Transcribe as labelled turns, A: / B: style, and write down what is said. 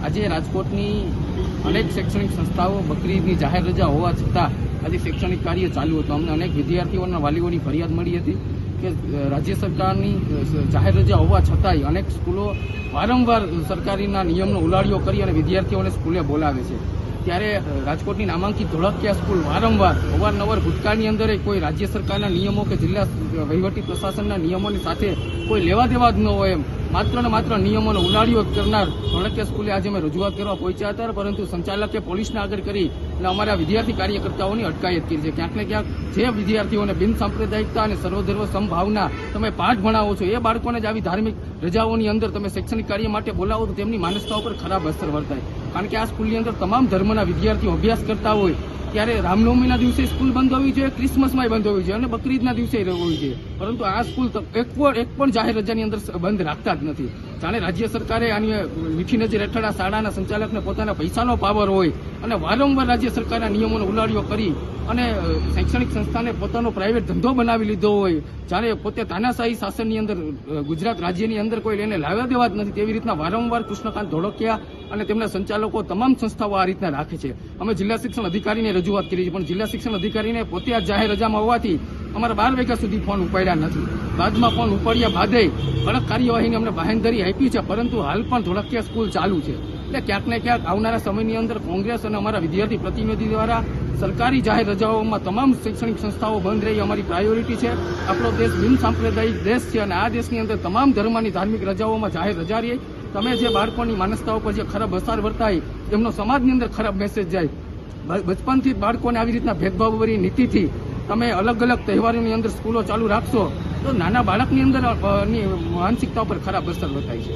A: આજે રાજકોટની અનેક શૈક્ષણિક સંસ્થાઓ બકરીદની જાહેર રજા હોવા છતાં આજે શૈક્ષણિક કાર્ય ચાલુ હતું. અમને અનેક વિદ્યાર્થીઓના વાલીઓની ફરિયાદ મળી હતી કે રાજ્ય સરકારની જાહેર રજા હોવા છતાંય અનેક સ્કૂલો વારંવાર સરકારીના નિયમનો ઉલાળ્યો કરી અને વિદ્યાર્થીઓને સ્કૂલે બોલાવે છે. ત્યારે રાજકોટની નામાંકિત ધોળકિયા સ્કૂલ વારંવાર અવારનવાર ભૂતકાળની અંદર કોઈ રાજ્ય સરકારના નિયમો કે જિલ્લા વહીવટી પ્રશાસનના નિયમોની સાથે કોઈ લેવા દેવા જ ન હોય એમ માત્ર ને માત્ર નિયમોનો ઉલાળ્યો કરનાર ધોળકિયા સ્કૂલે આજે અમે રજૂઆત કરવા પહોંચ્યા હતા, પરંતુ સંચાલકે પોલીસને આગળ કરી અને અમારા વિદ્યાર્થી કાર્યકર્તાઓની અટકાયત કરી છે. ક્યાંક ને ક્યાંક જે વિદ્યાર્થીઓને બિન સાંપ્રદાયિકતા અને સર્વધર્મ સમભાવના તમે પાઠ ભણાવો છો એ બાળકોને જ આવી ધાર્મિક રજાઓની અંદર તમે શૈક્ષણિક કાર્ય માટે બોલાવો તો તેમની માનસતા ઉપર ખરાબ અસર વર્તાય. કારણ કે આ સ્કૂલની અંદર તમામ ધર્મના વિદ્યાર્થીઓ અભ્યાસ કરતા હોય ત્યારે રામનવમીના દિવસે સ્કૂલ બંધ હોવી જોઈએ, ક્રિસમસમાં બંધ હોવી જોઈએ અને બકરીદના દિવસે હોવી જોઈએ, પરંતુ આ સ્કૂલ એક પણ જાહેર રજાની અંદર બંધ રાખતા જ નથી. જાણે રાજ્ય સરકારે આની મીઠી નજર હેઠળ આ શાળાના સંચાલકને પોતાના પૈસાનો પાવર હોય અને વારંવાર રાજ્ય સરકારના નિયમોનો ઉલાળ્યો કરી અને શૈક્ષણિક સંસ્થાને પોતાનો પ્રાઇવેટ ધંધો બનાવી લીધો હોય. જ્યારે પોતે તાનાશાહી શાસનની અંદર ગુજરાત રાજ્યની અંદર કોઈ લઈને લાવ્યા દેવા જ નથી તેવી રીતના વારંવાર કૃષ્ણકાંત ધોળકિયા અને તેમના સંચાલકો તમામ સંસ્થાઓ આ રીતના રાખે છે. અમે જિલ્લા શિક્ષણ અધિકારીને રજૂઆત કરી છે, પણ જિલ્લા શિક્ષણ અધિકારીને પોતે આ જાહેર રજામાં હોવાથી અમારા 12 વાગ્યા સુધી ફોન ઉપાડ્યા નથી. બાદમાં ફોન ઉપાડ્યા બાદે કડક કાર્યવાહીની અમને બાહેંધરી આપી છે, પરંતુ હાલ પણ ધોળકિયા સ્કૂલ ચાલુ છે. એટલે ક્યાંક ને ક્યાંક આવનારા સમયની અંદર કોંગ્રેસ અને અમારા વિદ્યાર્થી પ્રતિનિધિ દ્વારા સરકારી જાહેર રજાઓમાં તમામ શૈક્ષણિક સંસ્થાઓ બંધ રહી અમારી પ્રાયોરિટી છે. આપણો દેશ બિન સાંપ્રદાયિક દેશ છે અને આ દેશની અંદર તમામ ધર્મની ધાર્મિક રજાઓમાં જાહેર રજા રહી. તમે જે બાળકોની માનસતાઓ પર જે ખરાબ અસર વર્તાય એમનો સમાજની અંદર ખરાબ મેસેજ જાય. બચપનથી બાળકોને આવી રીતના ભેદભાવભરી નીતિથી તમે અલગ અલગ તહેવારોની અંદર સ્કૂલો ચાલુ રાખશો તો નાના બાળકની અંદર માનસિકતા પર ખરાબ અસર વર્તાય છે.